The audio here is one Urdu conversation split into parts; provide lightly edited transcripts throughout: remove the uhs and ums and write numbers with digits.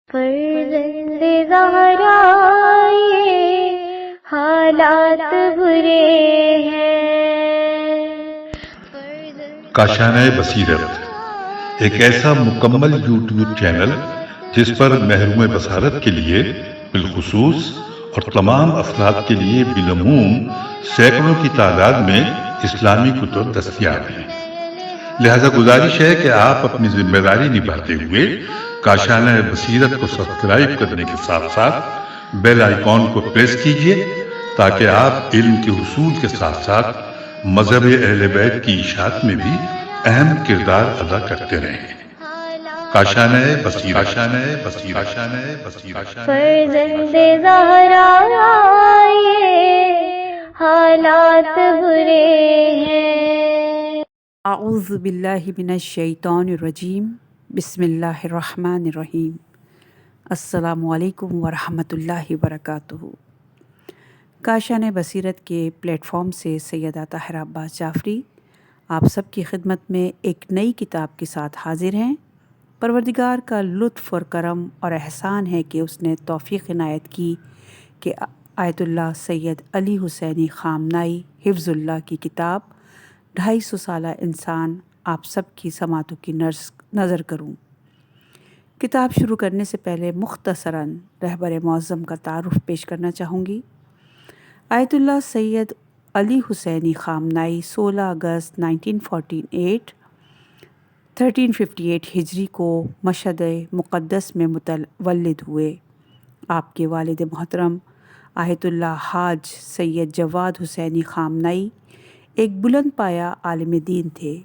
فرزند زہرا یہ حالات برے ہیں۔ کاشانہ بصیرت ایک ایسا مکمل یوٹیوب چینل جس پر محروم بصارت کے لیے بالخصوص اور تمام افراد کے لیے بالعموم سینکڑوں کی تعداد میں اسلامی کتب دستیاب ہیں۔ لہذا گزارش ہے کہ آپ اپنی ذمہ داری نبھاتے ہوئے کاشانہ بصیرت کو سبسکرائب کرنے کے ساتھ ساتھ بیل آئیکن کو پریس کیجئے تاکہ آپ علم کے حصول کے ساتھ ساتھ مذہب اہل بیت کی اشاعت میں بھی اہم کردار ادا کرتے رہیں۔ کاشانہ بصیرت۔ فرزند زہرا یہ حالات برے ہیں۔ اعوذ باللہ من الشیطان الرجیم، بسم اللہ الرحمن الرحیم۔ السلام علیکم ورحمۃ اللہ وبرکاتہ۔ کاشانہ بصیرت کے پلیٹ فارم سے سیدہ طاہرہ عباس جعفری آپ سب کی خدمت میں ایک نئی کتاب کے ساتھ حاضر ہیں۔ پروردگار کا لطف اور کرم اور احسان ہے کہ اس نے توفیق عنایت کی کہ آیت اللہ سید علی حسینی خامنائی حفظ اللہ کی کتاب 250 سالہ انسان آپ سب کی سماعتوں کی نظر کروں۔ کتاب شروع کرنے سے پہلے مختصراً رہبر معظم کا تعارف پیش کرنا چاہوں گی۔ آیت اللہ سید علی حسینی خامنائی 16 اگست 1358 ہجری کو مشہد مقدس میں متولد ہوئے۔ آپ کے والد محترم آیت اللہ حاج سید جواد حسینی خامنائی ایک بلند پایہ عالم دین تھے۔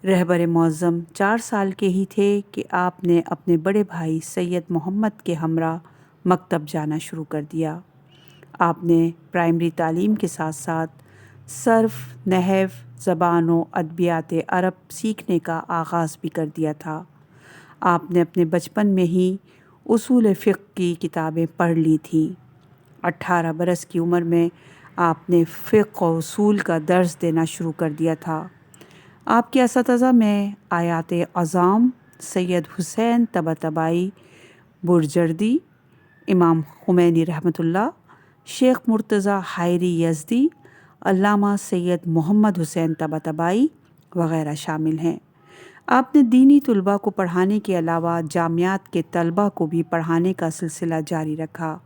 رہبر معظم 4 سال کے ہی تھے کہ آپ نے اپنے بڑے بھائی سید محمد کے ہمراہ مکتب جانا شروع کر دیا۔ آپ نے پرائمری تعلیم کے ساتھ ساتھ صرف، نحو، زبان و ادبیات عرب سیکھنے کا آغاز بھی کر دیا تھا۔ آپ نے اپنے بچپن میں ہی اصول فقہ کی کتابیں پڑھ لی تھیں۔ 18 برس کی عمر میں آپ نے فقہ و اصول کا درس دینا شروع کر دیا تھا۔ آپ کے اساتذہ میں آیات اعظام سید حسین طباطبائی برجردی، امام خمینی رحمۃ اللہ، شیخ مرتضیٰ حائری یزدی، علامہ سید محمد حسین طباطبائی وغیرہ شامل ہیں۔ آپ نے دینی طلباء کو پڑھانے کے علاوہ جامعات کے طلباء کو بھی پڑھانے کا سلسلہ جاری رکھا۔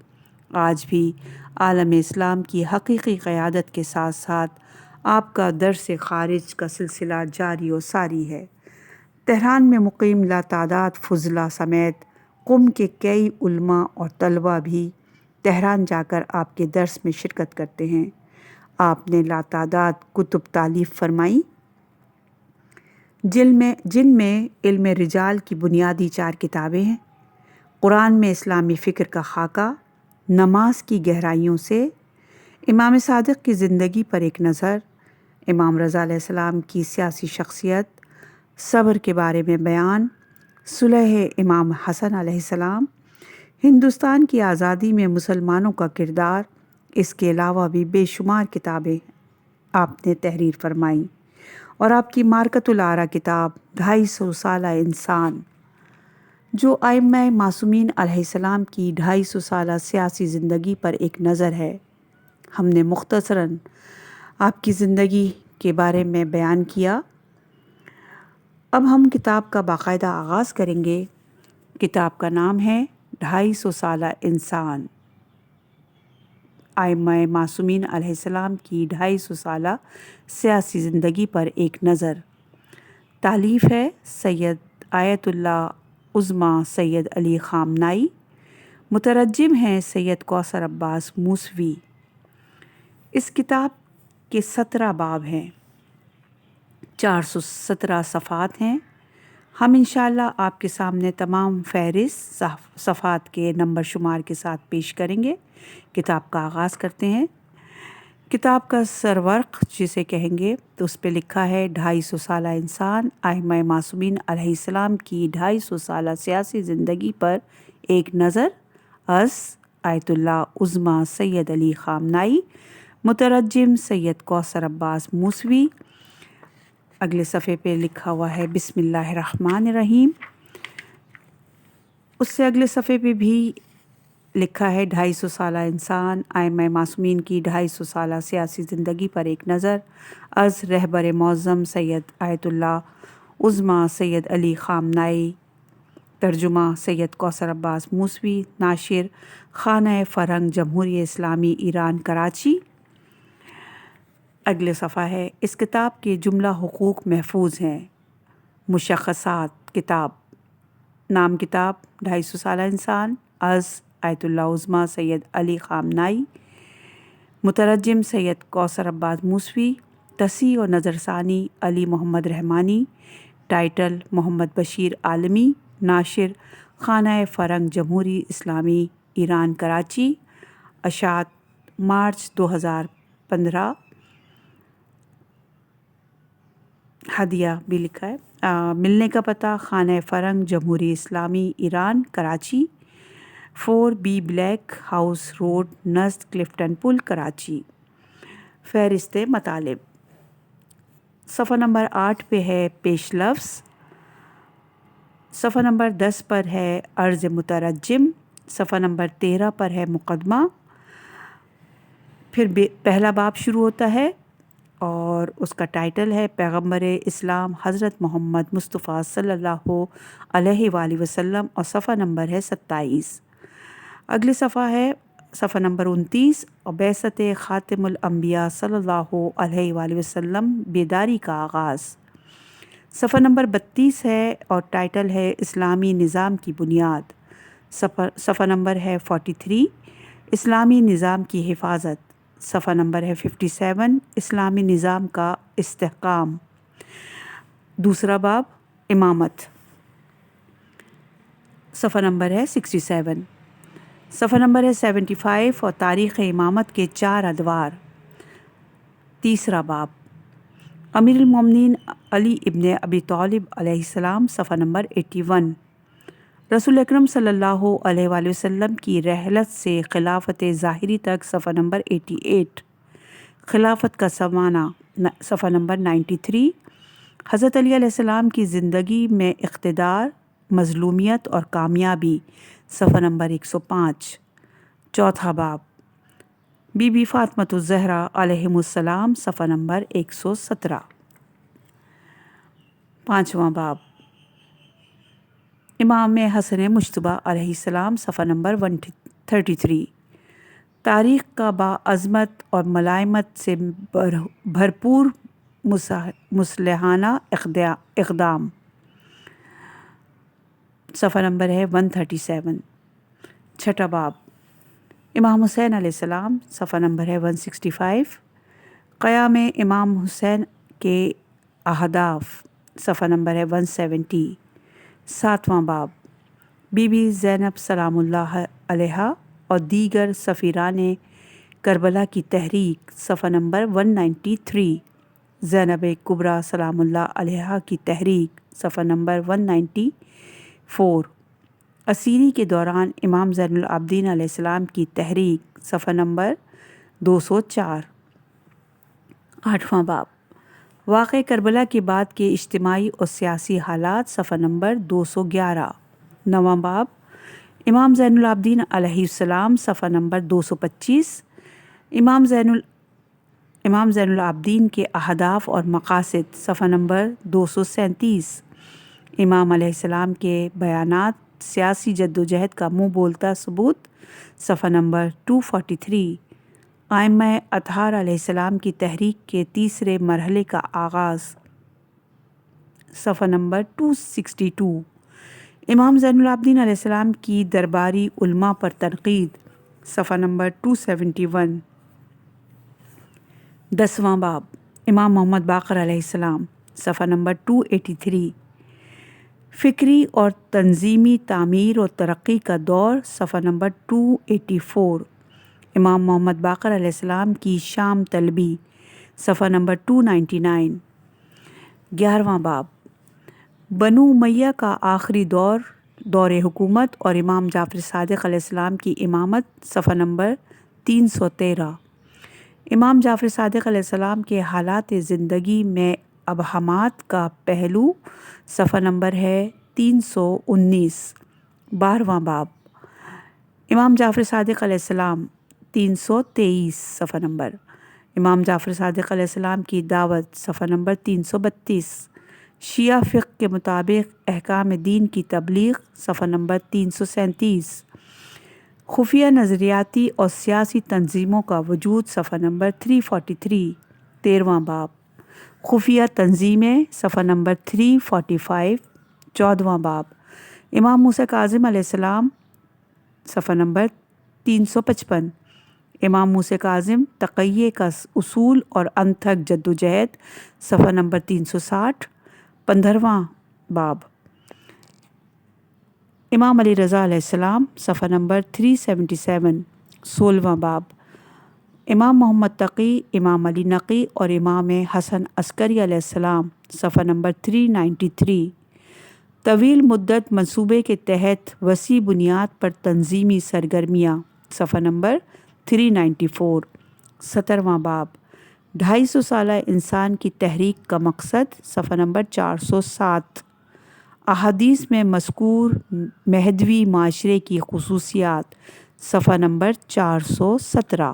آج بھی عالم اسلام کی حقیقی قیادت کے ساتھ ساتھ آپ کا درس خارج کا سلسلہ جاری و ساری ہے۔ تہران میں مقیم لاتعداد فضلاء سمیت قم کے کئی علماء اور طلباء بھی تہران جا کر آپ کے درس میں شرکت کرتے ہیں۔ آپ نے لاتعداد کتب تالیف فرمائی جن میں علم رجال کی بنیادی 4 کتابیں ہیں: قرآن میں اسلامی فکر کا خاکہ، نماز کی گہرائیوں سے، امام صادق کی زندگی پر ایک نظر، امام رضا علیہ السلام کی سیاسی شخصیت، صبر کے بارے میں بیان، صلح امام حسن علیہ السلام، ہندوستان کی آزادی میں مسلمانوں کا کردار۔ اس کے علاوہ بھی بے شمار کتابیں آپ نے تحریر فرمائیں، اور آپ کی مارکۃ الآراء کتاب 250 سالہ انسان، جو ائمہ معصومین علیہ السلام کی 250 سالہ سیاسی زندگی پر ایک نظر ہے۔ ہم نے مختصراً آپ کی زندگی کے بارے میں بیان کیا۔ اب ہم کتاب کا باقاعدہ آغاز کریں گے۔ کتاب کا نام ہے 250 سالہ انسان، ائمہ معصومین علیہ السلام کی 250 سالہ سیاسی زندگی پر ایک نظر۔ تالیف ہے سید آیت اللہ عظمیٰ سید علی خامنائی، مترجم ہیں سید کوثر عباس موسوی۔ اس کتاب کے 17 باب ہیں، 417 صفحات ہیں۔ ہم انشاءاللہ آپ کے سامنے تمام فہرست صفحات کے نمبر شمار کے ساتھ پیش کریں گے۔ کتاب کا آغاز کرتے ہیں۔ کتاب کا سرورق جسے کہیں گے تو اس پہ لکھا ہے 250 سالہ انسان، ائمہ معصومین علیہ السلام کی 250 سالہ سیاسی زندگی پر ایک نظر از آیت اللہ عظمیٰ سید علی خامنائی، مترجم سید کوثر عباس موسوی۔ اگلے صفحے پہ لکھا ہوا ہے بسم اللہ الرحمن الرحیم۔ اس سے اگلے صفحے پہ بھی لکھا ہے 250 سالہ انسان، ائمہ معصومین کی 250 سالہ سیاسی زندگی پر ایک نظر، از رہبر معظم سید آیت اللہ عظمی سید علی خامنائی، ترجمہ سید کوثر عباس موسوی، ناشر خانہ فرہنگ جمہوریہ اسلامی ایران کراچی۔ اگلے صفحہ ہے، اس کتاب کے جملہ حقوق محفوظ ہیں۔ مشخصات کتاب، نام کتاب 250 سالہ انسان، از آیت اللہ عظمی سید علی خامنائی، مترجم سید کوثر عباس موسوی، تصحیح و نظر ثانی علی محمد رحمانی، ٹائٹل محمد بشیر عالمی، ناشر خانہ فرہنگ جمہوری اسلامی ایران کراچی، اشاعت مارچ 2015۔ ہدیہ بھی لکھا ہے، ملنے کا پتہ خانہ فرہنگ جمہوری اسلامی Iran Karachi, 4B black house road نزد کلفٹن پل کراچی۔ فہرست مطالب، صفحہ نمبر 8 پہ ہے پیش لفظ، صفحہ نمبر 10 پر ہے عرض مترجم، صفحہ نمبر 13 پر ہے مقدمہ، پھر پہلا باب شروع ہوتا ہے اور اس کا ٹائٹل ہے پیغمبر اسلام حضرت محمد مصطفیٰ صلی اللہ علیہ وآلہ وسلم، اور صفحہ نمبر ہے 27۔ اگلی صفحہ ہے صفحہ نمبر 29، اور بعثت خاتم الانبیاء صلی اللہ علیہ وآلہ وسلم، بیداری کا آغاز، صفحہ نمبر 32 ہے اور ٹائٹل ہے اسلامی نظام کی بنیاد، صفحہ نمبر ہے 43، اسلامی نظام کی حفاظت، صفحہ نمبر ہے 57، اسلامی نظام کا استحکام، دوسرا باب امامت، صفحہ نمبر ہے 67، صفحہ نمبر ہے 75، اور تاریخ امامت کے 4 ادوار، تیسرا باب امیر المومنین علی ابن ابی طالب علیہ السلام، صفحہ نمبر 81، رسول اکرم صلی اللہ علیہ وآلہ وسلم کی رحلت سے خلافت ظاہری تک، صفحہ نمبر 88، خلافت کا زمانہ، صفحہ نمبر 93، حضرت علی علیہ السلام کی زندگی میں اقتدار، مظلومیت اور کامیابی، صفحہ نمبر 105، چوتھا باب بی بی فاطمۃ الزہرا علیہم السلام، صفحہ نمبر 117، پانچواں باب امام حسن مجتبیٰ علیہ السلام، صفحہ نمبر 133، تاریخ کا باعظمت اور ملائمت سے بھرپور مصلحانہ اقدام، صفحہ نمبر ہے 137، چھٹا باب امام حسین علیہ السلام، صفحہ نمبر ہے 165، قیام امام حسین کے اہداف، صفحہ نمبر ہے 170، ساتواں باب بی بی زینب سلام اللہ علیہا اور دیگر سفیران کربلا کی تحریک، صفحہ نمبر 193، زینب کبریٰ سلام اللہ علیہا کی تحریک، صفحہ نمبر 194، اسیری کے دوران امام زین العابدین علیہ السلام کی تحریک، صفحہ نمبر 204، آٹھواں باب واقعہ کربلا کے بعد کے اجتماعی اور سیاسی حالات، صفحہ نمبر 211، نواں باب امام زین العابدین علیہ السلام، صفحہ نمبر 225، امام زین العابدین کے اہداف اور مقاصد، صفحہ نمبر 237، امام علیہ السلام کے بیانات، سیاسی جدوجہد کا منہ بولتا ثبوت، صفحہ نمبر 243، ائمہ اطہار علیہ السلام کی تحریک کے تیسرے مرحلے کا آغاز، صفحہ نمبر 262، امام زین العابدین علیہ السلام کی درباری علماء پر تنقید، صفحہ نمبر 271، 10واں باب امام محمد باقر علیہ السلام، صفحہ نمبر 283، فکری اور تنظیمی تعمیر و ترقی کا دور، صفحہ نمبر 284، امام محمد باقر علیہ السلام کی شام طلبی، صفحہ نمبر 299، 11واں باب بنو امیہ کا آخری دور حکومت اور امام جعفر صادق علیہ السلام کی امامت، صفحہ نمبر 313، امام جعفر صادق علیہ السلام کے حالات زندگی میں ابہامات کا پہلو، صفحہ نمبر ہے 319، 12واں باب امام جعفر صادق علیہ السلام 323 صفحہ نمبر امام جعفر صادق علیہ السلام کی دعوت صفحہ نمبر 332 شیعہ فقہ کے مطابق احکام دین کی تبلیغ صفحہ نمبر 337 خفیہ نظریاتی اور سیاسی تنظیموں کا وجود صفحہ نمبر 343 13واں باب خفیہ تنظیمیں صفحہ نمبر 345 14واں باب امام موسیٰ کاظم علیہ السلام صفحہ نمبر 355 امام موسیٰ کاظم تقیہ کا اصول اور انتھک جدوجہد صفحہ نمبر 360 15واں باب امام علی رضا علیہ السلام صفحہ نمبر 377 16واں باب امام محمد تقی امام علی نقی اور امام حسن عسکری علیہ السلام صفحہ نمبر 393 طویل مدت منصوبے کے تحت وسیع بنیاد پر تنظیمی سرگرمیاں صفحہ نمبر 394 17واں باب 250 سالہ انسان کی تحریک کا مقصد صفحہ نمبر 407 احادیث میں مذکور مہدوی معاشرے کی خصوصیات صفحہ نمبر 417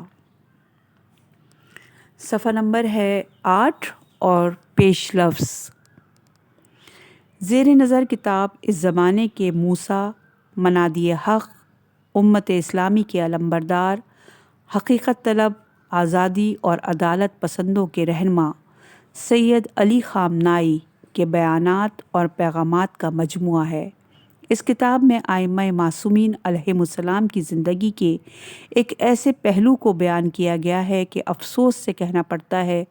صفحہ نمبر ہے 8 اور پیش لفظ زیر نظر کتاب اس زمانے کے موسیٰ منادی حق امت اسلامی کے علمبردار حقیقت طلب آزادی اور عدالت پسندوں کے رہنما سید علی خامنائی کے بیانات اور پیغامات کا مجموعہ ہے۔ اس کتاب میں ائمہ معصومین علیہم السلام کی زندگی کے ایک ایسے پہلو کو بیان کیا گیا ہے کہ افسوس سے کہنا پڑتا ہے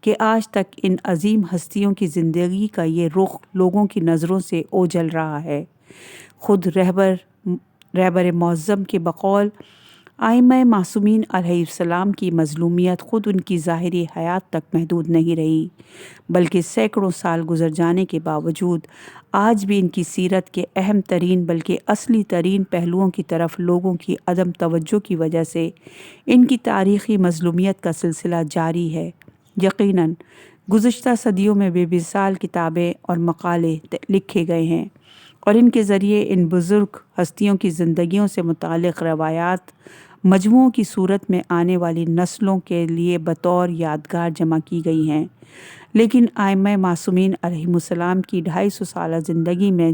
کہ آج تک ان عظیم ہستیوں کی زندگی کا یہ رخ لوگوں کی نظروں سے اوجھل رہا ہے۔ خود رہبر معظم کے بقول ائمہ معصومین علیہ السلام کی مظلومیت خود ان کی ظاہری حیات تک محدود نہیں رہی، بلکہ سینکڑوں سال گزر جانے کے باوجود آج بھی ان کی سیرت کے اہم ترین بلکہ اصلی ترین پہلوؤں کی طرف لوگوں کی عدم توجہ کی وجہ سے ان کی تاریخی مظلومیت کا سلسلہ جاری ہے۔ یقیناً گزشتہ صدیوں میں بے مثال کتابیں اور مقالے لکھے گئے ہیں اور ان کے ذریعے ان بزرگ ہستیوں کی زندگیوں سے متعلق روایات مجموعوں کی صورت میں آنے والی نسلوں کے لیے بطور یادگار جمع کی گئی ہیں، لیکن ائمہ معصومین علیہم السلام کی 250 سالہ زندگی میں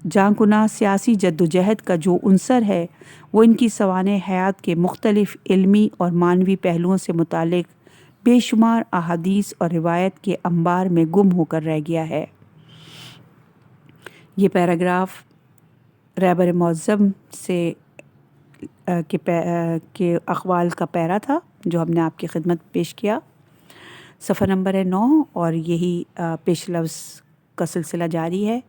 جاں کناں سیاسی جدوجہد کا جو عنصر ہے وہ ان کی سوانح حیات کے مختلف علمی اور معنوی پہلوؤں سے متعلق بے شمار احادیث اور روایت کے انبار میں گم ہو کر رہ گیا ہے۔ یہ پیراگراف رہبر معظم سے کے اقوال کا پیرا تھا جو ہم نے آپ کی خدمت پیش کیا۔ صفحہ نمبر ہے 9 اور یہی پیش لفظ کا سلسلہ جاری ہے۔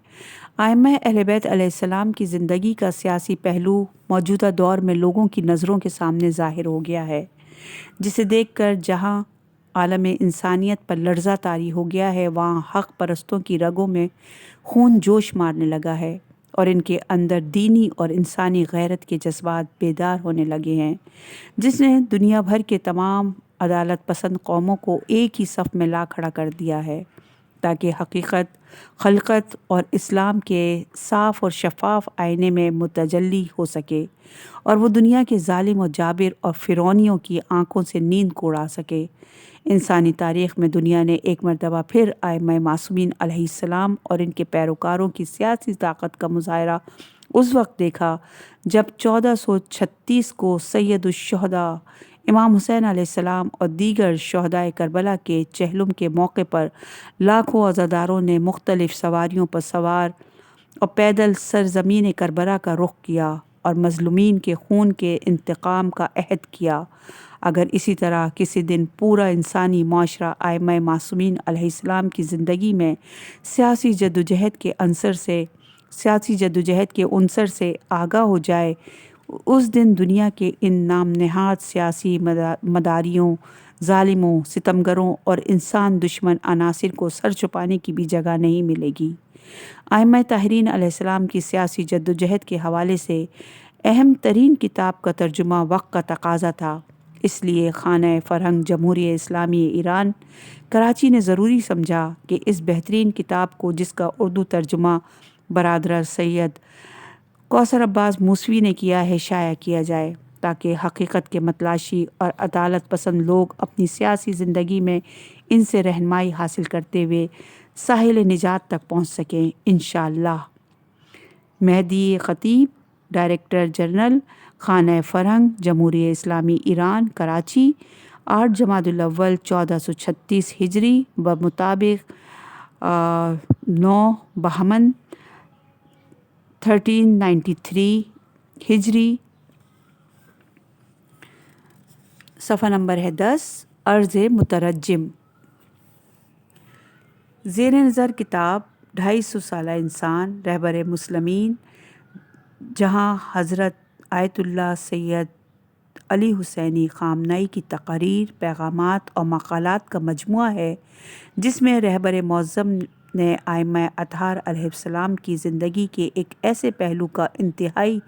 ائمہ اہل بیت علیہ السلام کی زندگی کا سیاسی پہلو موجودہ دور میں لوگوں کی نظروں کے سامنے ظاہر ہو گیا ہے، جسے دیکھ کر جہاں عالم انسانیت پر لرزہ طاری ہو گیا ہے، وہاں حق پرستوں کی رگوں میں خون جوش مارنے لگا ہے اور ان کے اندر دینی اور انسانی غیرت کے جذبات بیدار ہونے لگے ہیں، جس نے دنیا بھر کے تمام عدالت پسند قوموں کو ایک ہی صف میں لا کھڑا کر دیا ہے تاکہ حقیقت، خلقت اور اسلام کے صاف اور شفاف آئینے میں متجلی ہو سکے اور وہ دنیا کے ظالم و جابر اور فرعونیوں کی آنکھوں سے نیند کو اڑا سکے۔ انسانی تاریخ میں دنیا نے ایک مرتبہ پھر ائمہ معصومین علیہ السلام اور ان کے پیروکاروں کی سیاسی طاقت کا مظاہرہ اس وقت دیکھا جب 1436 کو سید الشہداء امام حسین علیہ السلام اور دیگر شہداء کربلا کے چہلم کے موقع پر لاکھوں عزاداروں نے مختلف سواریوں پر سوار اور پیدل سرزمین کربلا کا رخ کیا اور مظلومین کے خون کے انتقام کا عہد کیا۔ اگر اسی طرح کسی دن پورا انسانی معاشرہ ائمہ معصومین علیہ السلام کی زندگی میں سیاسی جدوجہد کے عنصر سے آگاہ ہو جائے، اس دن دنیا کے ان نام نہاد سیاسی مداریوں، ظالموں، ستمگروں اور انسان دشمن عناصر کو سر چھپانے کی بھی جگہ نہیں ملے گی۔ ائمہ طاہرین علیہ السلام کی سیاسی جدوجہد کے حوالے سے اہم ترین کتاب کا ترجمہ وقت کا تقاضا تھا، اس لیے خانہ فرہنگ جمہوریہ اسلامی ایران کراچی نے ضروری سمجھا کہ اس بہترین کتاب کو، جس کا اردو ترجمہ برادر سید کوثر عباس موسوی نے کیا ہے شائع کیا جائے تاکہ حقیقت کے متلاشی اور عدالت پسند لوگ اپنی سیاسی زندگی میں ان سے رہنمائی حاصل کرتے ہوئے ساحل نجات تک پہنچ سکیں انشاءاللہ۔ مہدی خطیب، ڈائریکٹر جنرل خانہ فرہنگ جمہوریہ اسلامی ایران کراچی، 8 جمادی الاول 1436 ہجری بمطابق 9 بہمن 1393 ہجری۔ صفحہ نمبر ہے 10، عرض مترجم۔ زیر نظر کتاب 250 سالہ انسان رہبر مسلمین جہاں حضرت آیت اللہ سید علی حسینی خامنئی کی تقاریر، پیغامات اور مقالات کا مجموعہ ہے، جس میں رہبر معظم نے ائمہ اطہار علیہ السلام کی زندگی کے ایک ایسے پہلو کا انتہائی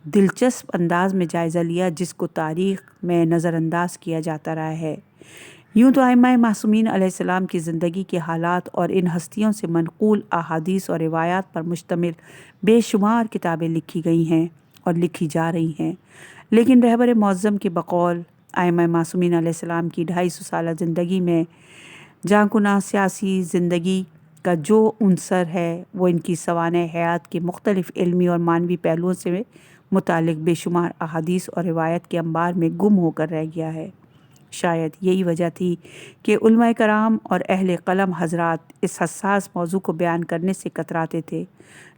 دلچسپ انداز میں جائزہ لیا جس کو تاریخ میں نظر انداز کیا جاتا رہا ہے۔ یوں تو ائمہ معصومین علیہ السلام کی زندگی کے حالات اور ان ہستیوں سے منقول احادیث اور روایات پر مشتمل بے شمار کتابیں لکھی گئی ہیں اور لکھی جا رہی ہیں، لیکن رہبر معظم کے بقول ائمہ معصومین علیہ السلام کی 250 سالہ زندگی میں جاں سیاسی زندگی کا جو عنصر ہے وہ ان کی سوانح حیات کے مختلف علمی اور معنوی پہلوؤں سے متعلق بے شمار احادیث اور روایت کے انبار میں گم ہو کر رہ گیا ہے۔ شاید یہی وجہ تھی کہ علماء کرام اور اہل قلم حضرات اس حساس موضوع کو بیان کرنے سے کتراتے تھے،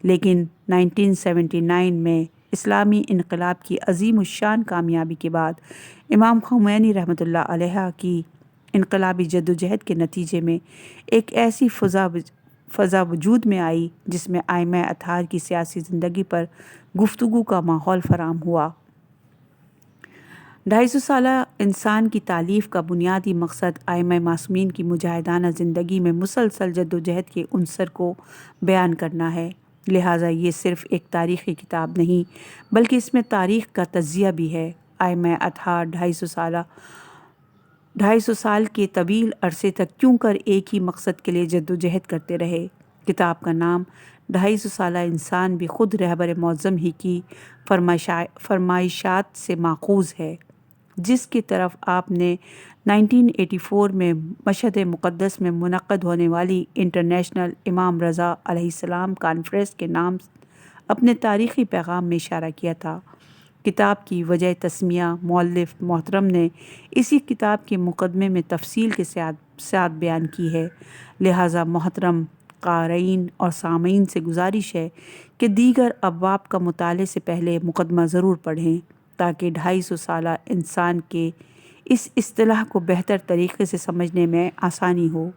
لیکن 1979 میں اسلامی انقلاب کی عظیم الشان کامیابی کے بعد امام خمینی رحمۃ اللہ علیہ کی انقلابی جدوجہد کے نتیجے میں ایک ایسی فضا وجود میں آئی جس میں ائمہ اطہار کی سیاسی زندگی پر گفتگو کا ماحول فراہم ہوا۔ 250 سالہ انسان کی تالیف کا بنیادی مقصد ائمہ معصومین کی مجاہدانہ زندگی میں مسلسل جدوجہد کے عنصر کو بیان کرنا ہے، لہٰذا یہ صرف ایک تاریخی کتاب نہیں بلکہ اس میں تاریخ کا تجزیہ بھی ہے۔ ائمہ اطہار 250 سال کے طویل عرصے تک کیوں کر ایک ہی مقصد کے لیے جدوجہد کرتے رہے؟ کتاب کا نام 250 سالہ انسان بھی خود رہبر معظم ہی کی فرمائشات سے ماخوذ ہے، جس کی طرف آپ نے 1984 میں مشہد مقدس میں منعقد ہونے والی انٹرنیشنل امام رضا علیہ السلام کانفرنس کے نام اپنے تاریخی پیغام میں اشارہ کیا تھا۔ کتاب کی وجہ تسمیہ مؤلف محترم نے اسی کتاب کے مقدمے میں تفصیل کے ساتھ بیان کی ہے، لہٰذا محترم قارئین اور سامعین سے گزارش ہے کہ دیگر ابواب کا مطالعے سے پہلے مقدمہ ضرور پڑھیں تاکہ 250 سالہ انسان کے اس اصطلاح کو بہتر طریقے سے سمجھنے میں آسانی ہو۔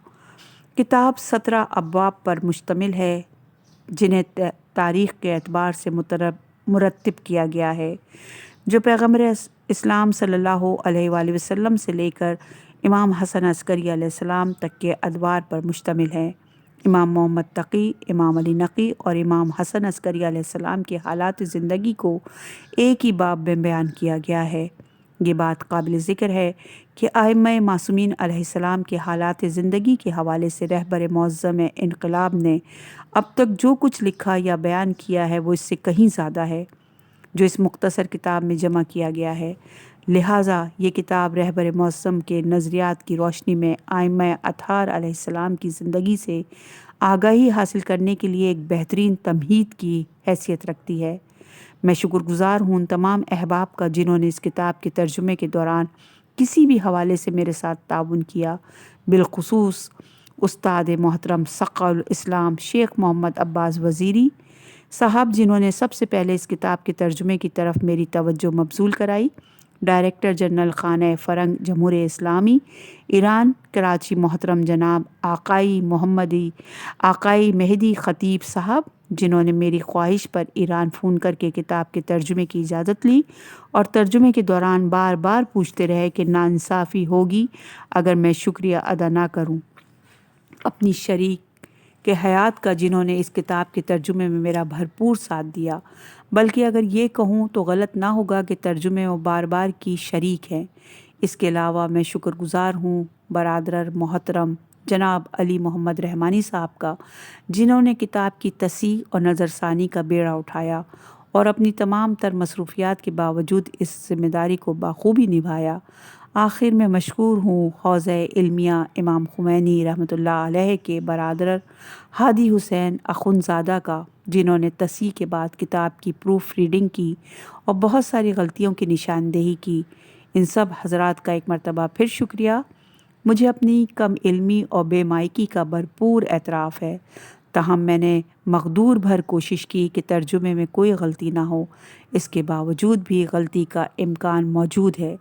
کتاب 17 ابواب پر مشتمل ہے جنہیں تاریخ کے اعتبار سے مرتب کیا گیا ہے، جو پیغمبر اسلام صلی اللہ علیہ وآلہ وسلم سے لے کر امام حسن عسکری علیہ السلام تک کے ادوار پر مشتمل ہے۔ امام محمد تقی، امام علی نقی اور امام حسن عسکری علیہ السلام کے حالات زندگی کو ایک ہی باب میں بیان کیا گیا ہے۔ یہ بات قابل ذکر ہے کہ ائمہ معصومین علیہ السلام کے حالات زندگی کے حوالے سے رہبر معظم انقلاب نے اب تک جو کچھ لکھا یا بیان کیا ہے وہ اس سے کہیں زیادہ ہے جو اس مختصر کتاب میں جمع کیا گیا ہے، لہٰذا یہ کتاب رہبر معظم کے نظریات کی روشنی میں ائمہ اطہار علیہ السلام کی زندگی سے آگاہی حاصل کرنے کے لیے ایک بہترین تمہید کی حیثیت رکھتی ہے۔ میں شکر گزار ہوں ان تمام احباب کا جنہوں نے اس کتاب کے ترجمے کے دوران کسی بھی حوالے سے میرے ساتھ تعاون کیا، بالخصوص استاد محترم ثقہ الاسلام شیخ محمد عباس وزیری صاحب جنہوں نے سب سے پہلے اس کتاب کے ترجمے کی طرف میری توجہ مبذول کرائی، ڈائریکٹر جنرل خانہ فرہنگ جمہوریہ اسلامی ایران کراچی محترم جناب آقائی مہدی خطیب صاحب جنہوں نے میری خواہش پر ایران فون کر کے کتاب کے ترجمے کی اجازت لی اور ترجمے کے دوران بار بار پوچھتے رہے کہ ناانصافی ہوگی اگر میں شکریہ ادا نہ کروں اپنی شریک کے حیات کا جنہوں نے اس کتاب کے ترجمے میں میرا بھرپور ساتھ دیا، بلکہ اگر یہ کہوں تو غلط نہ ہوگا کہ ترجمے میں بار بار کی شریک ہیں۔ اس کے علاوہ میں شکر گزار ہوں برادر محترم جناب علی محمد رحمانی صاحب کا، جنہوں نے کتاب کی تصحیح اور نظر ثانی کا بیڑا اٹھایا اور اپنی تمام تر مصروفیات کے باوجود اس ذمہ داری کو بخوبی نبھایا۔ آخر میں مشکور ہوں حوزہ علمیہ امام خمینی رحمۃ اللہ علیہ کے برادر ہادی حسین اخندزادہ کا، جنہوں نے تصحیح کے بعد کتاب کی پروف ریڈنگ کی اور بہت ساری غلطیوں کی نشاندہی کی۔ ان سب حضرات کا ایک مرتبہ پھر شکریہ۔ مجھے اپنی کم علمی اور بے مائکی کا بھرپور اعتراف ہے، تاہم میں نے مقدور بھر کوشش کی کہ ترجمے میں کوئی غلطی نہ ہو۔ اس کے باوجود بھی غلطی کا امکان موجود ہے،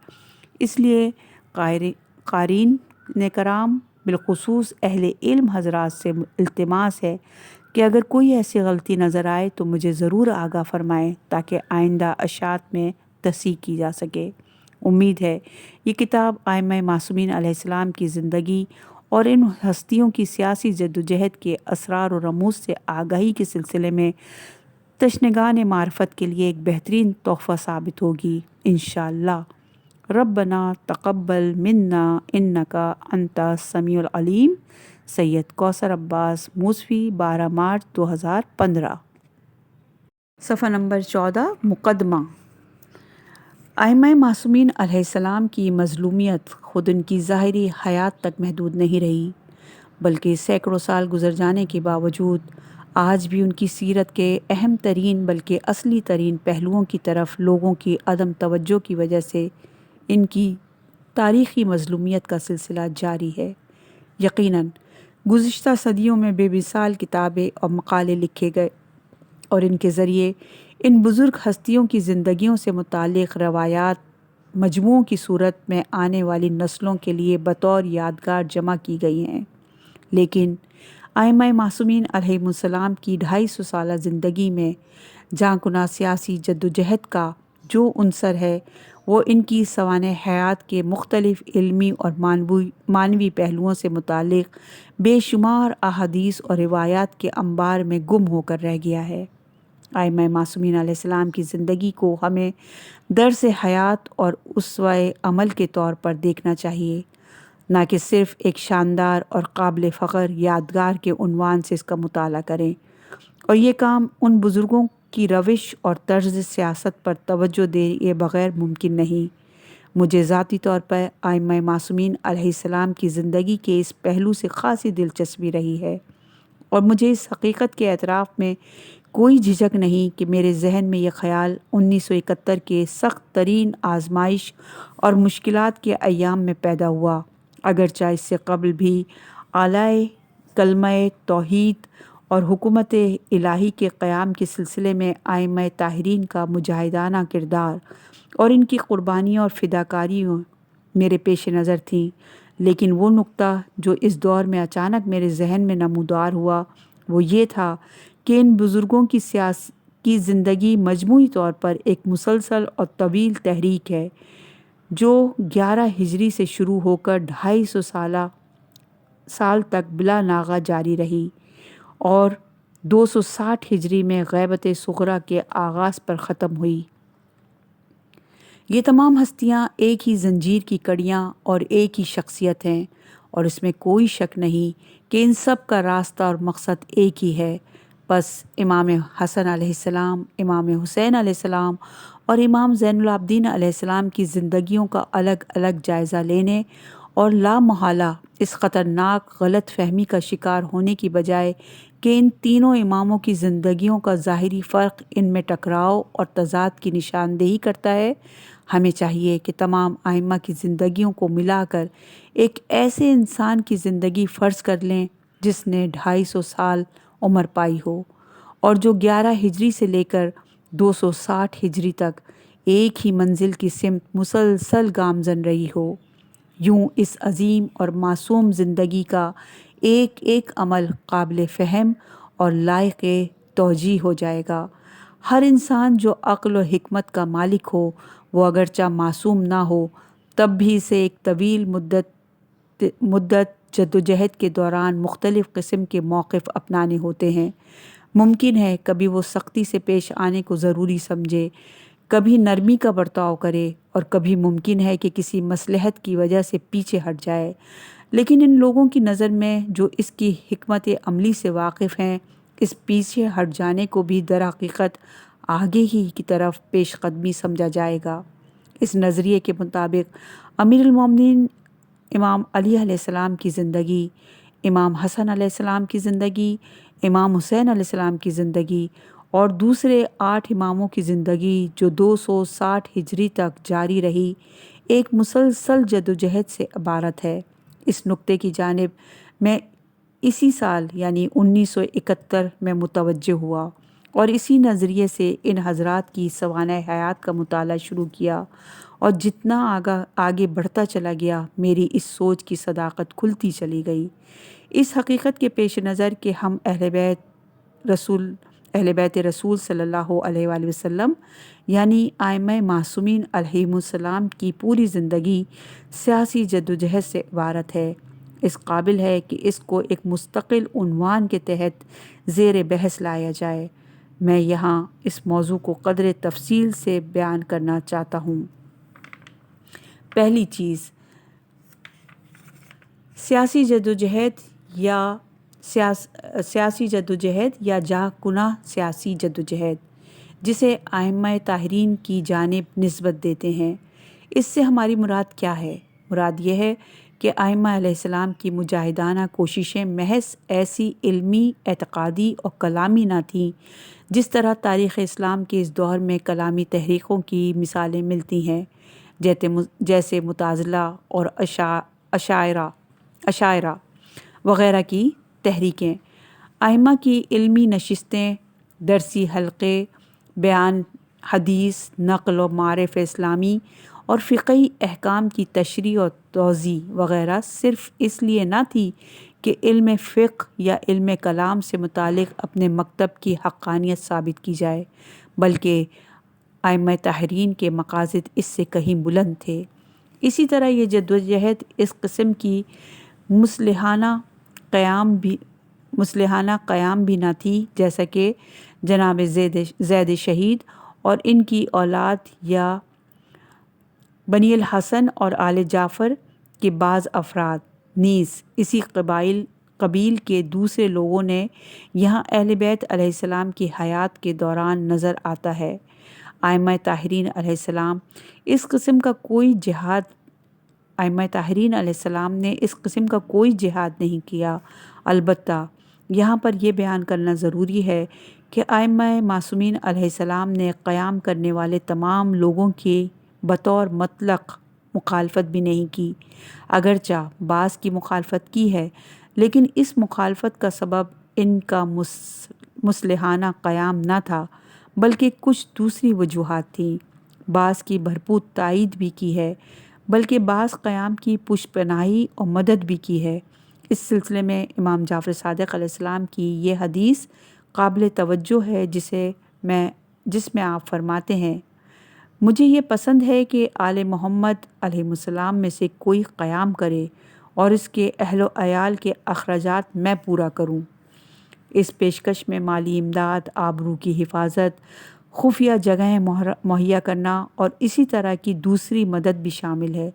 اس لیے قارئین کرام بالخصوص اہل علم حضرات سے التماس ہے کہ اگر کوئی ایسی غلطی نظر آئے تو مجھے ضرور آگاہ فرمائیں تاکہ آئندہ اشاعت میں تصحیح کی جا سکے۔ امید ہے یہ کتاب ائمہ معصومین علیہ السلام کی زندگی اور ان ہستیوں کی سیاسی جدوجہد کے اسرار و رموز سے آگاہی کے سلسلے میں تشنگان معرفت کے لیے ایک بہترین تحفہ ثابت ہوگی انشاءاللہ۔ ربنا تقبل منا انکا انت السمیع العلیم۔ سید کوثر عباس موسوی، 12 مارچ 2015۔ صفحہ نمبر 14، مقدمہ۔ ائمہ معصومین علیہ السلام کی مظلومیت خود ان کی ظاہری حیات تک محدود نہیں رہی، بلکہ سینکڑوں سال گزر جانے کے باوجود آج بھی ان کی سیرت کے اہم ترین بلکہ اصلی ترین پہلوؤں کی طرف لوگوں کی عدم توجہ کی وجہ سے ان کی تاریخی مظلومیت کا سلسلہ جاری ہے۔ یقیناً گزشتہ صدیوں میں بے مثال کتابیں اور مقالے لکھے گئے اور ان کے ذریعے ان بزرگ ہستیوں کی زندگیوں سے متعلق روایات مجموعوں کی صورت میں آنے والی نسلوں کے لیے بطور یادگار جمع کی گئی ہیں، لیکن ائمہ معصومین علیہ السلام کی 250 سالہ زندگی میں جاں کناں سیاسی جدوجہد کا جو عنصر ہے وہ ان کی سوانح حیات کے مختلف علمی اور معنوی پہلوؤں سے متعلق بے شمار احادیث اور روایات کے انبار میں گم ہو کر رہ گیا ہے۔ ائمہ معصومین علیہ السلام کی زندگی کو ہمیں درس حیات اور اسوہ عمل کے طور پر دیکھنا چاہیے، نہ کہ صرف ایک شاندار اور قابل فخر یادگار کے عنوان سے اس کا مطالعہ کریں، اور یہ کام ان بزرگوں کی روش اور طرز سیاست پر توجہ دیے بغیر ممکن نہیں۔ مجھے ذاتی طور پر ائمہ معصومین علیہ السلام کی زندگی کے اس پہلو سے خاصی دلچسپی رہی ہے، اور مجھے اس حقیقت کے اعتراف میں کوئی جھجک نہیں کہ میرے ذہن میں یہ خیال 1971 کے سخت ترین آزمائش اور مشکلات کے ایام میں پیدا ہوا، اگرچہ اس سے قبل بھی اعلی کلمہ توحید اور حکومت الہی کے قیام کے سلسلے میں ائمہ طاہرین کا مجاہدانہ کردار اور ان کی قربانیاں اور فداکاریاں میرے پیش نظر تھیں، لیکن وہ نقطہ جو اس دور میں اچانک میرے ذہن میں نمودار ہوا وہ یہ تھا کہ ان بزرگوں کی زندگی مجموعی طور پر ایک مسلسل اور طویل تحریک ہے جو 11 ہجری سے شروع ہو کر 250 سال تک بلا ناغہ جاری رہی اور 260 ہجری میں غیبت صغریٰ کے آغاز پر ختم ہوئی۔ یہ تمام ہستیاں ایک ہی زنجیر کی کڑیاں اور ایک ہی شخصیت ہیں، اور اس میں کوئی شک نہیں کہ ان سب کا راستہ اور مقصد ایک ہی ہے۔ بس امام حسن علیہ السلام، امام حسین علیہ السلام اور امام زین العابدین علیہ السلام کی زندگیوں کا الگ الگ جائزہ لینے اور لا محالہ اس خطرناک غلط فہمی کا شکار ہونے کی بجائے کہ ان تینوں اماموں کی زندگیوں کا ظاہری فرق ان میں ٹکراؤ اور تضاد کی نشاندہی کرتا ہے، ہمیں چاہیے کہ تمام ائمہ کی زندگیوں کو ملا کر ایک ایسے انسان کی زندگی فرض کر لیں جس نے 250 سال عمر پائی ہو اور جو 11 ہجری سے لے کر 260 ہجری تک ایک ہی منزل کی سمت مسلسل گامزن رہی ہو۔ یوں اس عظیم اور معصوم زندگی کا ایک ایک عمل قابل فہم اور لائق توجیہ ہو جائے گا۔ ہر انسان جو عقل و حکمت کا مالک ہو، وہ اگرچہ معصوم نہ ہو تب بھی اسے ایک طویل مدت جدوجہد کے دوران مختلف قسم کے موقف اپنانے ہوتے ہیں۔ ممکن ہے کبھی وہ سختی سے پیش آنے کو ضروری سمجھے، کبھی نرمی کا برتاؤ کرے، اور کبھی ممکن ہے کہ کسی مصلحت کی وجہ سے پیچھے ہٹ جائے، لیکن ان لوگوں کی نظر میں جو اس کی حکمت عملی سے واقف ہیں، اس پیچھے ہٹ جانے کو بھی در حقیقت آگے ہی کی طرف پیش قدمی سمجھا جائے گا۔ اس نظریے کے مطابق امیر المومنین امام علی علیہ السلام کی زندگی، امام حسن علیہ السلام کی زندگی، امام حسین علیہ السلام کی زندگی اور دوسرے 8 اماموں کی زندگی جو 260 ہجری تک جاری رہی، ایک مسلسل جدوجہد سے عبارت ہے۔ اس نقطے کی جانب میں اسی سال یعنی 1971 میں متوجہ ہوا اور اسی نظریے سے ان حضرات کی سوانح حیات کا مطالعہ شروع کیا، اور جتنا آگے بڑھتا چلا گیا میری اس سوچ کی صداقت کھلتی چلی گئی، اس حقیقت کے پیش نظر کہ ہم اہل بیت رسول صلی اللہ علیہ وآلہ وسلم یعنی ائمہ معصومین علیہم السلام کی پوری زندگی سیاسی جدوجہد سے عبارت ہے، اس قابل ہے کہ اس کو ایک مستقل عنوان کے تحت زیر بحث لایا جائے۔ میں یہاں اس موضوع کو قدر تفصیل سے بیان کرنا چاہتا ہوں۔ پہلی چیز، سیاسی جدوجہد یا جا کنہ سیاسی جدوجہد جسے ائمہ طاہرین کی جانب نسبت دیتے ہیں، اس سے ہماری مراد کیا ہے؟ مراد یہ ہے کہ ائمہ علیہ السلام کی مجاہدانہ کوششیں محض ایسی علمی، اعتقادی اور کلامی نہ تھیں جس طرح تاریخ اسلام کے اس دور میں کلامی تحریکوں کی مثالیں ملتی ہیں، جیسے معتزلہ اور اشاعرہ وغیرہ کی تحریکیں۔ ائمہ کی علمی نشستیں، درسی حلقے، بیان حدیث، نقل و معرف اسلامی اور فقہی احکام کی تشریح اور توضیح وغیرہ صرف اس لیے نہ تھی کہ علم فقہ یا علم کلام سے متعلق اپنے مکتب کی حقانیت ثابت کی جائے، بلکہ ائمہ طاہرین کے مقاصد اس سے کہیں بلند تھے۔ اسی طرح یہ جدوجہد اس قسم کی مصلحانہ قیام بھی نہ تھی جیسا کہ جناب زید شہید اور ان کی اولاد یا بنی الحسن اور آل جعفر کے بعض افراد، نیز اسی قبیل کے دوسرے لوگوں نے یہاں اہل بیت علیہ السلام کی حیات کے دوران نظر آتا ہے۔ ائمہ طاہرین علیہ السلام نے اس قسم کا کوئی جہاد نہیں کیا۔ البتہ یہاں پر یہ بیان کرنا ضروری ہے کہ ائمہ معصومین علیہ السلام نے قیام کرنے والے تمام لوگوں کی بطور مطلق مخالفت بھی نہیں کی، اگرچہ بعض کی مخالفت کی ہے، لیکن اس مخالفت کا سبب ان کا مصلحانہ قیام نہ تھا بلکہ کچھ دوسری وجوہات تھیں۔ بعض کی بھرپور تائید بھی کی ہے، بلکہ بعض قیام کی پشپناہی اور مدد بھی کی ہے۔ اس سلسلے میں امام جعفر صادق علیہ السلام کی یہ حدیث قابل توجہ ہے جس میں آپ فرماتے ہیں، مجھے یہ پسند ہے کہ آل محمد علیہ السلام میں سے کوئی قیام کرے اور اس کے اہل و عیال کے اخراجات میں پورا کروں۔ اس پیشکش میں مالی امداد، آبرو کی حفاظت، خفیہ جگہیں مہیا کرنا اور اسی طرح کی دوسری مدد بھی شامل ہے،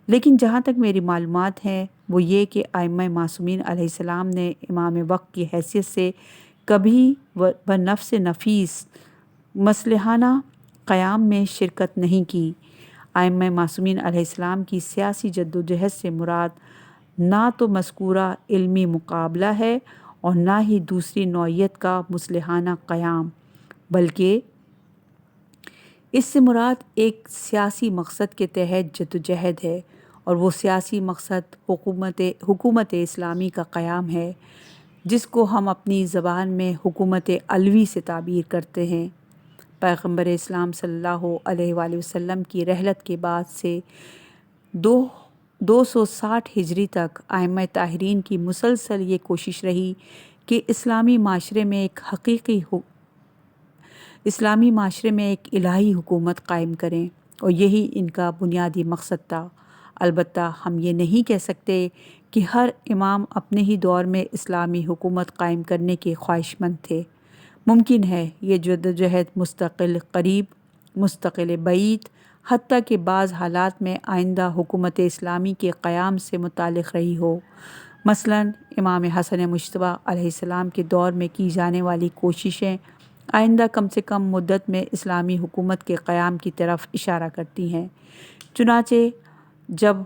لیکن جہاں تک میری معلومات ہیں وہ یہ کہ ائمہ معصومین علیہ السلام نے امام وقت کی حیثیت سے کبھی بنفس نفیس مصلحانہ قیام میں شرکت نہیں کی۔ ائمہ معصومین علیہ السلام کی سیاسی جدوجہد سے مراد نہ تو مذکورہ علمی مقابلہ ہے اور نہ ہی دوسری نوعیت کا مصلحانہ قیام، بلکہ اس سے مراد ایک سیاسی مقصد کے تحت جدوجہد ہے، اور وہ سیاسی مقصد حکومت اسلامی کا قیام ہے، جس کو ہم اپنی زبان میں حکومت علوی سے تعبیر کرتے ہیں۔ پیغمبر اسلام صلی اللہ علیہ وآلہ وسلم کی رحلت کے بعد سے 260 ہجری تک ائمہ طاہرین کی مسلسل یہ کوشش رہی کہ اسلامی معاشرے میں ایک الہی حکومت قائم کریں، اور یہی ان کا بنیادی مقصد تھا۔ البتہ ہم یہ نہیں کہہ سکتے کہ ہر امام اپنے ہی دور میں اسلامی حکومت قائم کرنے کے خواہش مند تھے۔ ممکن ہے یہ جدوجہد مستقل قریب، مستقل بعید، حتیٰ کہ بعض حالات میں آئندہ حکومت اسلامی کے قیام سے متعلق رہی ہو۔ مثلاً امام حسن مجتبیٰ علیہ السلام کے دور میں کی جانے والی کوششیں آئندہ کم سے کم مدت میں اسلامی حکومت کے قیام کی طرف اشارہ کرتی ہیں۔ چنانچہ جب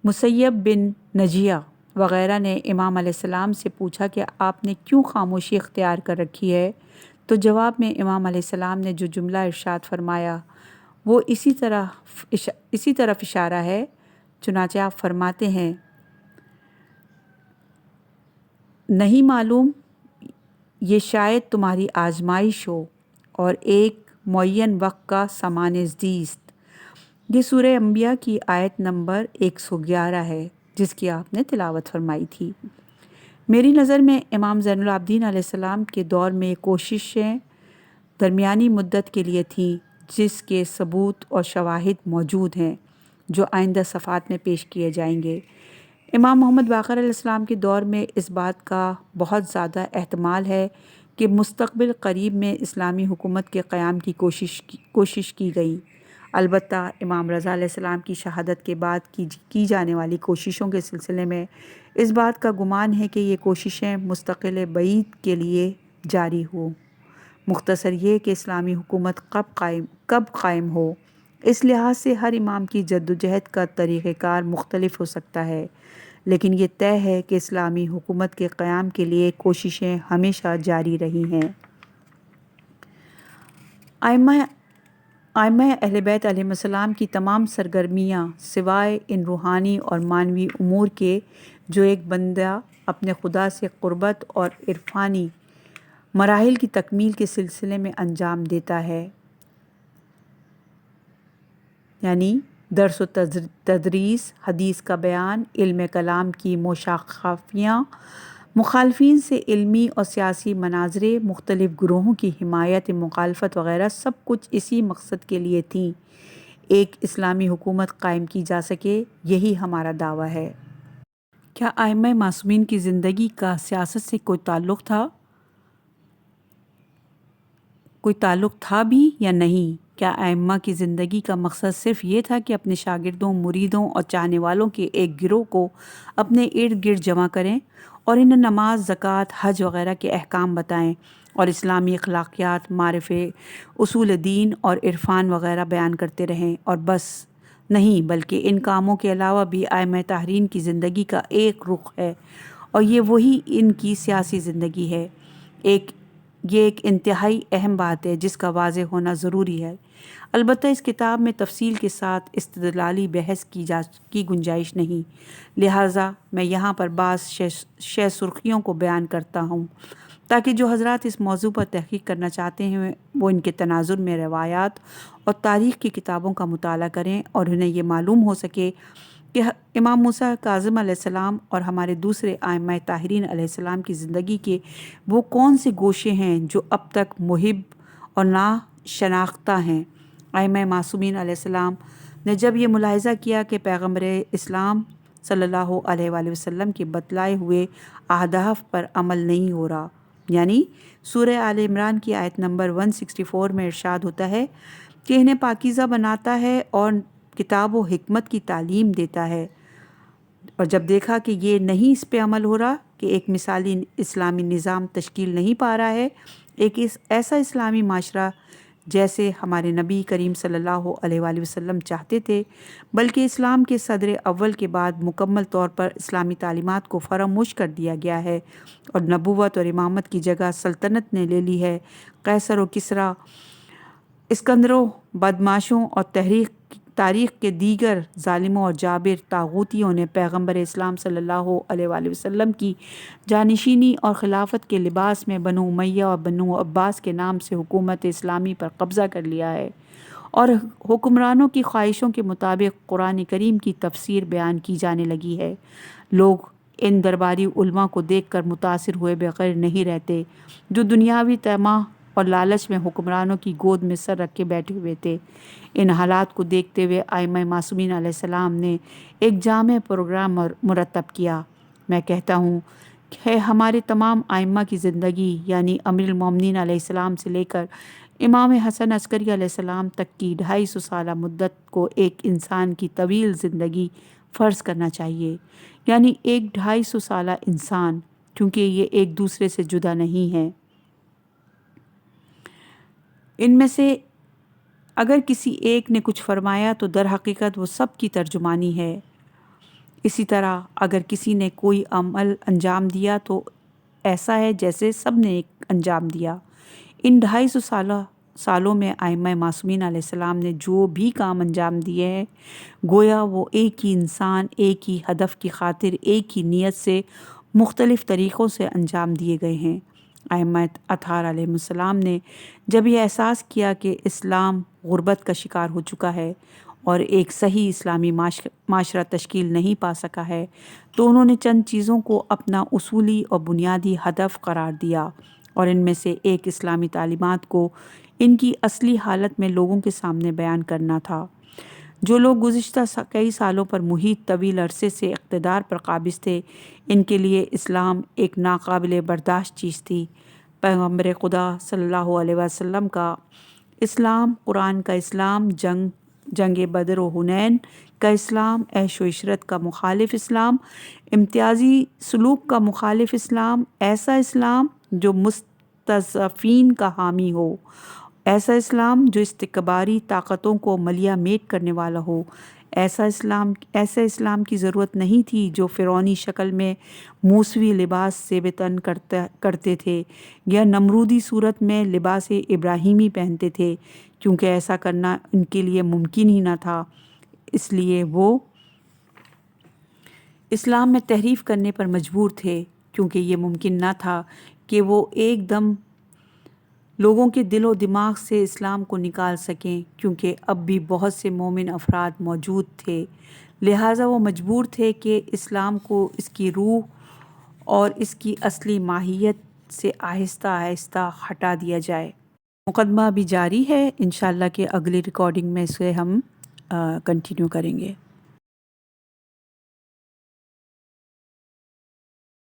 مسیب بن نجیہ وغیرہ نے امام علیہ السلام سے پوچھا کہ آپ نے کیوں خاموشی اختیار کر رکھی ہے، تو جواب میں امام علیہ السلام نے جو جملہ ارشاد فرمایا وہ اسی طرف اشارہ ہے۔ چنانچہ آپ فرماتے ہیں، نہیں معلوم یہ شاید تمہاری آزمائش ہو اور ایک معین وقت کا سامان زیست۔ یہ سورہ انبیاء کی آیت نمبر 111 ہے جس کی آپ نے تلاوت فرمائی تھی۔ میری نظر میں امام زین العابدین علیہ السلام کے دور میں کوششیں درمیانی مدت کے لیے تھیں، جس کے ثبوت اور شواہد موجود ہیں جو آئندہ صفحات میں پیش کیے جائیں گے۔ امام محمد باقر علیہ السلام کے دور میں اس بات کا بہت زیادہ احتمال ہے کہ مستقبل قریب میں اسلامی حکومت کے قیام کی کوشش کی گئی۔ البتہ امام رضا علیہ السلام کی شہادت کے بعد کی جانے والی کوششوں کے سلسلے میں اس بات کا گمان ہے کہ یہ کوششیں مستقبل بعید کے لیے جاری ہوں۔ مختصر یہ کہ اسلامی حکومت کب قائم ہو، اس لحاظ سے ہر امام کی جدوجہد کا طریقہ کار مختلف ہو سکتا ہے، لیکن یہ طے ہے کہ اسلامی حکومت کے قیام کے لیے کوششیں ہمیشہ جاری رہی ہیں۔ ائمہ اہل بیت علیہم السلام کی تمام سرگرمیاں سوائے ان روحانی اور معنوی امور کے جو ایک بندہ اپنے خدا سے قربت اور عرفانی مراحل کی تکمیل کے سلسلے میں انجام دیتا ہے، یعنی درس و تدریس، حدیث کا بیان، علم کلام کی مشاخافیاں، مخالفین سے علمی اور سیاسی مناظرے، مختلف گروہوں کی حمایت مخالفت وغیرہ سب کچھ اسی مقصد کے لیے تھیں، ایک اسلامی حکومت قائم کی جا سکے۔ یہی ہمارا دعویٰ ہے۔ کیا ائمہ معصومین کی زندگی کا سیاست سے کوئی تعلق تھا بھی یا نہیں؟ کیا ائمہ کی زندگی کا مقصد صرف یہ تھا کہ اپنے شاگردوں، مریدوں اور چاہنے والوں کے ایک گروہ کو اپنے ارد گرد جمع کریں اور انہیں نماز، زکوٰۃ، حج وغیرہ کے احکام بتائیں اور اسلامی اخلاقیات، معرفے، اصول دین اور عرفان وغیرہ بیان کرتے رہیں اور بس؟ نہیں، بلکہ ان کاموں کے علاوہ بھی ائمہ طاہرین کی زندگی کا ایک رخ ہے اور یہ وہی ان کی سیاسی زندگی ہے۔ یہ ایک انتہائی اہم بات ہے جس کا واضح ہونا ضروری ہے۔ البتہ اس کتاب میں تفصیل کے ساتھ استدلالی بحث کی گنجائش نہیں، لہٰذا میں یہاں پر بعض شہ سرخیوں کو بیان کرتا ہوں تاکہ جو حضرات اس موضوع پر تحقیق کرنا چاہتے ہیں وہ ان کے تناظر میں روایات اور تاریخ کی کتابوں کا مطالعہ کریں اور انہیں یہ معلوم ہو سکے کہ امام موسیٰ کاظم علیہ السلام اور ہمارے دوسرے ائمہ طاہرین علیہ السلام کی زندگی کے وہ کون سے گوشے ہیں جو اب تک محب اور ناشناختہ ہیں۔ ائمہ معصومین علیہ السلام نے جب یہ ملاحظہ کیا کہ پیغمبر اسلام صلی اللہ علیہ وآلہ وسلم کے بتلائے ہوئے اہداف پر عمل نہیں ہو رہا، یعنی سورہ آل عمران کی آیت نمبر 164 میں ارشاد ہوتا ہے کہ انہیں پاکیزہ بناتا ہے اور کتاب و حکمت کی تعلیم دیتا ہے، اور جب دیکھا کہ یہ نہیں اس پہ عمل ہو رہا، کہ ایک مثالی اسلامی نظام تشکیل نہیں پا رہا ہے، ایک ایسا اسلامی معاشرہ جیسے ہمارے نبی کریم صلی اللہ علیہ وآلہ وسلم چاہتے تھے، بلکہ اسلام کے صدر اول کے بعد مکمل طور پر اسلامی تعلیمات کو فراموش کر دیا گیا ہے اور نبوت اور امامت کی جگہ سلطنت نے لے لی ہے۔ قیصر و کسریٰ، اسکندروں، بدماشوں اور تاریخ کے دیگر ظالموں اور جابر طاغوتیوں نے پیغمبر اسلام صلی اللہ علیہ وآلہ وسلم کی جانشینی اور خلافت کے لباس میں بنو امیہ اور بنو عباس کے نام سے حکومت اسلامی پر قبضہ کر لیا ہے، اور حکمرانوں کی خواہشوں کے مطابق قرآن کریم کی تفسیر بیان کی جانے لگی ہے۔ لوگ ان درباری علماء کو دیکھ کر متاثر ہوئے بغیر نہیں رہتے جو دنیاوی طمع اور لالچ میں حکمرانوں کی گود میں سر رکھ کے بیٹھے ہوئے تھے۔ ان حالات کو دیکھتے ہوئے ائمہ معصومین علیہ السلام نے ایک جامع پروگرام مرتب کیا۔ میں کہتا ہوں کہ ہمارے تمام ائمہ کی زندگی، یعنی امیر المومنین علیہ السلام سے لے کر امام حسن عسکری علیہ السلام تک کی 250 سالہ مدت کو ایک انسان کی طویل زندگی فرض کرنا چاہیے، یعنی ایک 250 سالہ انسان، کیونکہ یہ ایک دوسرے سے جدا نہیں ہے۔ ان میں سے اگر کسی ایک نے کچھ فرمایا تو در حقیقت وہ سب کی ترجمانی ہے۔ اسی طرح اگر کسی نے کوئی عمل انجام دیا تو ایسا ہے جیسے سب نے ایک انجام دیا۔ ان 250 سالوں میں ائمہ معصومین علیہ السلام نے جو بھی کام انجام دیے ہیں، گویا وہ ایک ہی انسان، ایک ہی ہدف کی خاطر، ایک ہی نیت سے مختلف طریقوں سے انجام دیے گئے ہیں۔ ائمہ اطہار علیہ السلام نے جب یہ احساس کیا کہ اسلام غربت کا شکار ہو چکا ہے اور ایک صحیح اسلامی معاشرہ تشکیل نہیں پا سکا ہے، تو انہوں نے چند چیزوں کو اپنا اصولی اور بنیادی ہدف قرار دیا، اور ان میں سے ایک اسلامی تعلیمات کو ان کی اصلی حالت میں لوگوں کے سامنے بیان کرنا تھا۔ جو لوگ گزشتہ کئی سالوں پر محیط طویل عرصے سے اقتدار پر قابض تھے، ان کے لیے اسلام ایک ناقابل برداشت چیز تھی۔ پیغمبر خدا صلی اللہ علیہ وسلم کا اسلام، قرآن کا اسلام، جنگ بدر و حنین کا اسلام، عیش و عشرت کا مخالف اسلام، امتیازی سلوک کا مخالف اسلام، ایسا اسلام جو مستضعفین کا حامی ہو، ایسا اسلام جو استکباری طاقتوں کو ملیہ میٹ کرنے والا ہو، ایسے اسلام کی ضرورت نہیں تھی جو فرعونی شکل میں موسوی لباس زیب تن کرتے تھے یا نمرودی صورت میں لباس ابراہیمی پہنتے تھے، کیونکہ ایسا کرنا ان کے لیے ممکن ہی نہ تھا۔ اس لیے وہ اسلام میں تحریف کرنے پر مجبور تھے، کیونکہ یہ ممکن نہ تھا کہ وہ ایک دم لوگوں کے دل و دماغ سے اسلام کو نکال سکیں، کیونکہ اب بھی بہت سے مومن افراد موجود تھے۔ لہٰذا وہ مجبور تھے کہ اسلام کو اس کی روح اور اس کی اصلی ماہیت سے آہستہ آہستہ ہٹا دیا جائے۔ مقدمہ بھی جاری ہے، انشاءاللہ کہ اگلی ریکارڈنگ میں اسے ہم کنٹینیو کریں گے۔